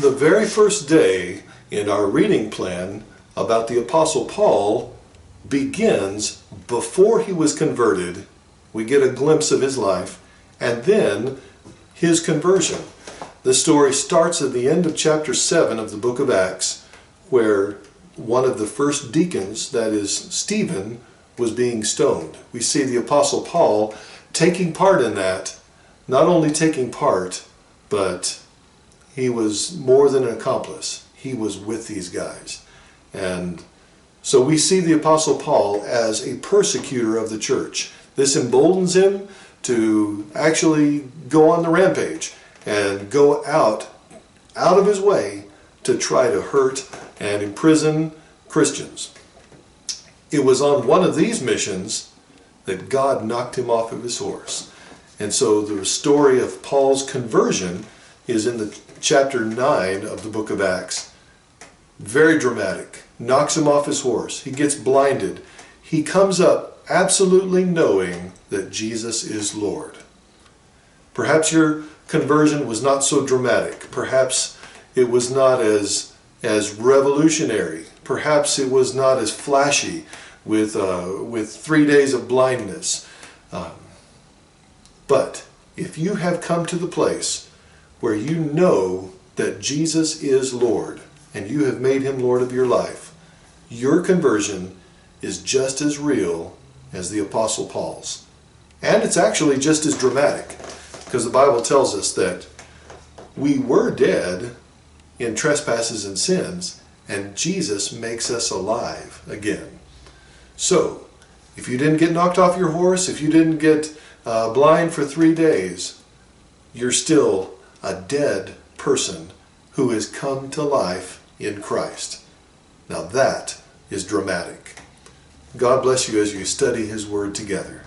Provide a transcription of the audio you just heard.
The very first day in our reading plan about the Apostle Paul begins before he was converted. We get a glimpse of his life, and then his conversion. The story starts at the end of chapter 7 of the book of Acts, where one of the first deacons, that is Stephen, was being stoned. We see the Apostle Paul taking part in that. Not only taking part, but he was more than an accomplice. He was with these guys. And so we see the Apostle Paul as a persecutor of the church. This emboldens him to actually go on the rampage and go out of his way to try to hurt and imprison Christians. It was on one of these missions that God knocked him off of his horse. And so the story of Paul's conversion is in the chapter 9 of the book of Acts. Very dramatic. Knocks him off his horse. He gets blinded. He comes up absolutely knowing that Jesus is Lord. Perhaps your conversion was not so dramatic. Perhaps it was not as revolutionary. Perhaps it was not as flashy with 3 days of blindness. But if you have come to the place where you know that Jesus is Lord and you have made him Lord of your life, your conversion is just as real as the Apostle Paul's. And it's actually just as dramatic, because the Bible tells us that we were dead in trespasses and sins, and Jesus makes us alive again. So, if you didn't get knocked off your horse, if you didn't get blind for 3 days, you're still a dead person who has come to life in Christ. Now that is dramatic. God bless you as you study his word together.